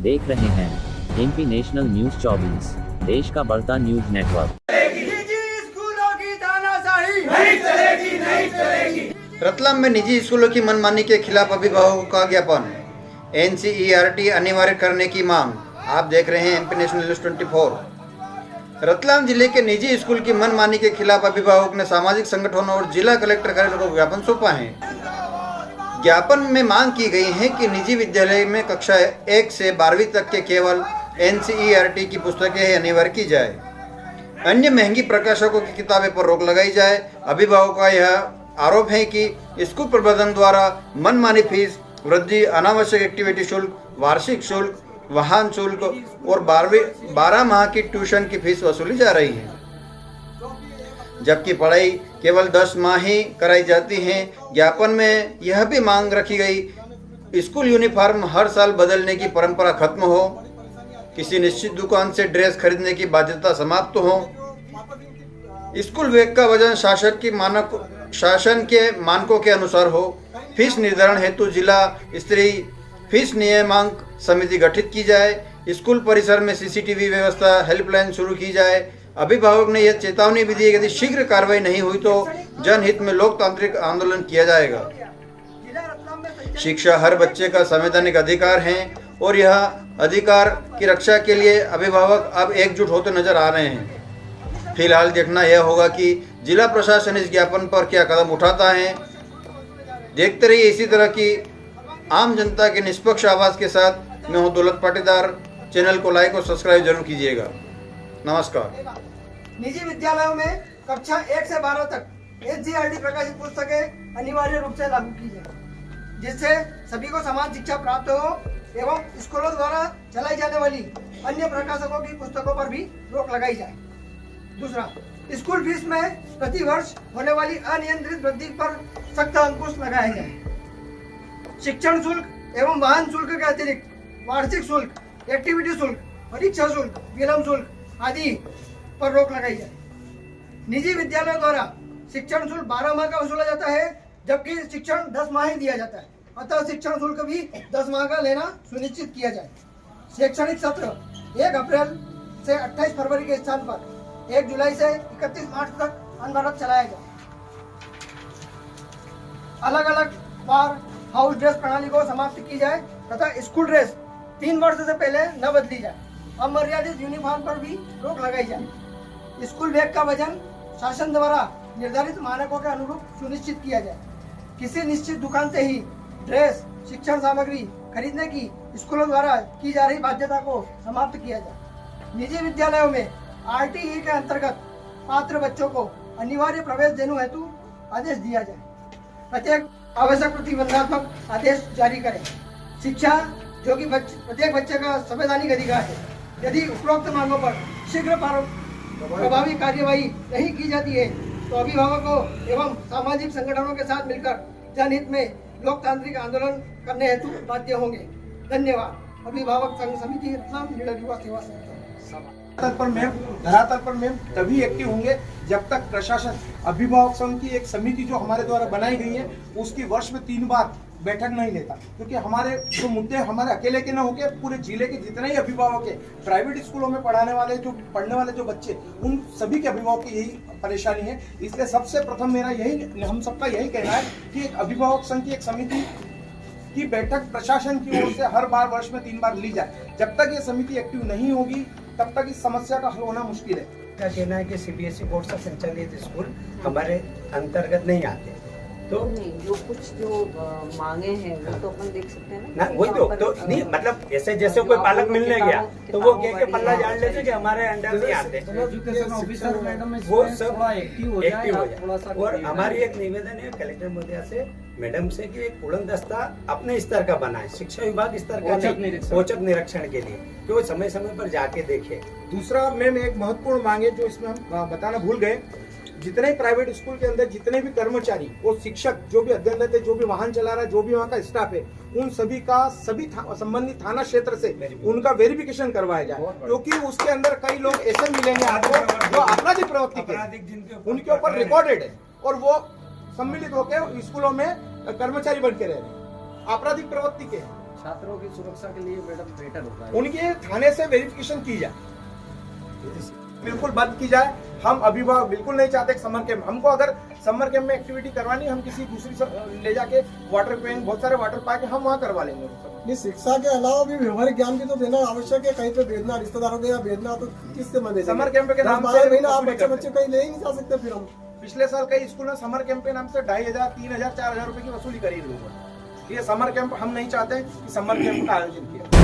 देख रहे हैं एमपी नेशनल न्यूज 24, देश का बढ़ता न्यूज नेटवर्क। निजी स्कूलों की तानाशाही नहीं चलेगी, नहीं चलेगी। रतलाम में निजी स्कूलों की मनमानी के खिलाफ अभिभावकों का ज्ञापन, एनसीईआरटी अनिवार्य करने की मांग। आप देख रहे हैं एमपी नेशनल न्यूज 24। रतलाम जिले के निजी स्कूल की मनमानी के खिलाफ अभिभावक ने सामाजिक संगठनों और जिला कलेक्टर कार्यालय को ज्ञापन सौंपा है। ज्ञापन में मांग की गई है कि निजी विद्यालय में कक्षा 1 से 12वीं तक के केवल एनसीईआरटी की पुस्तकें अनिवार्य की जाए, अन्य महंगी प्रकाशकों की किताबें पर रोक लगाई जाए। अभिभावकों का यह आरोप है कि स्कूल प्रबंधन द्वारा मनमानी फीस वृद्धि, अनावश्यक एक्टिविटी शुल्क, वार्षिक शुल्क, वाहन शुल्क और 12 माह की ट्यूशन की फीस वसूली जा रही है, जबकि पढ़ाई केवल 10 माह ही कराई जाती है। ज्ञापन में यह भी मांग रखी गई, स्कूल यूनिफॉर्म हर साल बदलने की परंपरा खत्म हो, किसी निश्चित दुकान से ड्रेस खरीदने की बाध्यता समाप्त हो, स्कूल बैग का वजन शासन के मानकों के अनुसार हो, फीस निर्धारण हेतु जिला स्तरीय फीस नियामक समिति गठित की जाए, स्कूल परिसर में सीसीटीवी व्यवस्था, हेल्पलाइन शुरू की जाए। अभिभावक ने यह चेतावनी भी दी है कि यदि शीघ्र कार्रवाई नहीं हुई तो जनहित में लोकतांत्रिक आंदोलन किया जाएगा। शिक्षा हर बच्चे का संवैधानिक अधिकार है और यह अधिकार की रक्षा के लिए अभिभावक अब एकजुट होते नजर आ रहे हैं। फिलहाल देखना यह होगा कि जिला प्रशासन इस ज्ञापन पर क्या कदम उठाता है। देखते रहिए इसी तरह की आम जनता के निष्पक्ष आवाज के साथ। मैं हूं दौलत पाटीदार। चैनल को लाइक और सब्सक्राइब जरूर कीजिएगा। नमस्कार। निजी विद्यालयों में कक्षा 1 से 12 तक एनसीईआरटी प्रकाशित पुस्तकें अनिवार्य रूप से लागू की जाए, जिससे सभी को समान शिक्षा प्राप्त हो एवं स्कूलों द्वारा चलाई जाने वाली अन्य प्रकाशकों की पुस्तकों पर भी रोक लगाई जाए। दूसरा, स्कूल फीस में प्रति वर्ष होने वाली अनियंत्रित वृद्धि पर सख्त अंकुश लगाया जाए। शिक्षण शुल्क एवं वाहन शुल्क के अतिरिक्त वार्षिक शुल्क, एक्टिविटी शुल्क, परीक्षा शुल्क, विलंब शुल्क आदि पर रोक लगाई जाए। निजी विद्यालयों द्वारा शिक्षण शुल्क 12 माह का वसूला जाता है, जबकि शिक्षण 10 माह ही दिया जाता है, अतः शिक्षण शुल्क भी 10 माह का लेना सुनिश्चित किया जाए। शैक्षणिक सत्र 1 अप्रैल से 28 फरवरी के स्थान पर 1 जुलाई से 31 मार्च तक अनवरत चलाया जाए। अलग अलग बार हाउस ड्रेस प्रणाली को समाप्त की जाए तथा स्कूल ड्रेस 3 वर्ष से पहले न बदली जाए। अमर्यादित यूनिफॉर्म पर भी रोक लगाई जाए। स्कूल बैग का वजन शासन द्वारा निर्धारित मानकों के अनुरूप सुनिश्चित किया जाए। किसी निश्चित दुकान से ही ड्रेस, शिक्षण सामग्री खरीदने की स्कूलों द्वारा की जा रही बाध्यता को समाप्त किया जाए। निजी विद्यालयों में आरटीई के अंतर्गत पात्र बच्चों को अनिवार्य प्रवेश देने हेतु आदेश दिया जाए। प्रत्येक आवश्यक प्रतिबंधात्मक आदेश जारी करें। शिक्षा जो कि प्रत्येक बच्चे का संवैधानिक अधिकार है, यदि उपरोक्त मांगों पर शीघ्र प्रभावी कार्यवाही नहीं की जाती है तो अभिभावकों एवं सामाजिक संगठनों के साथ मिलकर जनहित में लोकतांत्रिक आंदोलन करने हेतु बाध्य होंगे। धन्यवाद। अभिभावक संघ समिति रतलाम निडर युवा सेवा धरातल पर मैम तभी एक्टिव होंगे जब तक प्रशासन, अभिभावक संघ की एक समिति जो हमारे द्वारा बनाई गई है उसकी वर्ष में 3 बार बैठक नहीं लेता, क्योंकि हमारे जो मुद्दे हमारे अकेले के न होके पूरे जिले के जितने ही अभिभावक है, प्राइवेट स्कूलों में पढ़ने वाले जो बच्चे, उन सभी के अभिभावक की यही परेशानी है। इसलिए सबसे प्रथम मेरा यही, हम सबका यही कहना है कि एक अभिभावक संघ की एक समिति की बैठक प्रशासन की ओर से हर बार वर्ष में 3 बार ली जाए। जब तक ये समिति एक्टिव नहीं होगी तब तक इस समस्या का हल होना मुश्किल है। क्या कहना है कि सीबीएसई बोर्ड से संचालित स्कूल हमारे अंतर्गत नहीं आते, तो नहीं, जो कुछ मांगे हैं वो तो अपन देख सकते हैं ना, वही तो नहीं, मतलब जैसे कोई पालक मिलने गया तो वो कह के पल्ला जान लेते कि हमारे अंडर नहीं आते, एजुकेशन ऑफिसर मैडम वो सब एक्टिव हो जाए। और हमारी एक निवेदन है कलेक्टर महोदया से, मैडम से, कि एक उड़न दस्ता अपने स्तर का बनाए, शिक्षा विभाग स्तर का औचक निरीक्षण के लिए, कि वो समय समय पर जाके देखे। दूसरा मैम एक महत्वपूर्ण मांग है जो इसमें हम बताना भूल गए, जितने प्राइवेट स्कूल के अंदर जितने भी कर्मचारी और शिक्षक जो भी अध्ययनरत है, जो भी वाहन चला रहा है, जो भी वहाँ का स्टाफ है, उन सभी का संबंधित थाना क्षेत्र से उनका वेरिफिकेशन करवाया जाए, क्योंकि उसके अंदर कई लोग ऐसे मिलेंगे आपको जो आपराधिक प्रवृत्ति उनके ऊपर रिकॉर्डेड है और वो सम्मिलित होकर स्कूलों में कर्मचारी बन के रह रहे हैं, आपराधिक प्रवृत्ति के। छात्रों की सुरक्षा के लिए मैडम बेटर होगा। उनके थाने से वेरिफिकेशन की जाए, बिल्कुल बंद की जाए। हम अभिभावक बिल्कुल नहीं चाहते समर कैंप। हमको अगर समर कैंप में एक्टिविटी करवानी, हम किसी दूसरी ले जाके वाटर पेन, बहुत सारे वाटर पार्क हम वहाँ करवा लेंगे। नहीं, शिक्षा के अलावा भी व्यवहारिक ज्ञान भी तो देना आवश्यक है। कहीं पे भेजना, रिश्तेदारों के यहाँ भेजना, तो किससे मदद? समर कैंप के नाम से 12 महीना आप बच्चे कहीं ले ही नहीं जा सकते। फिर हम पिछले साल कई स्कूल में समर कैंप के नाम से 2500, 3000, 4000 रुपए की वसूली करी लोगों ने। ये समर कैंप हम नहीं चाहते कि समर कैंप का आयोजन किया।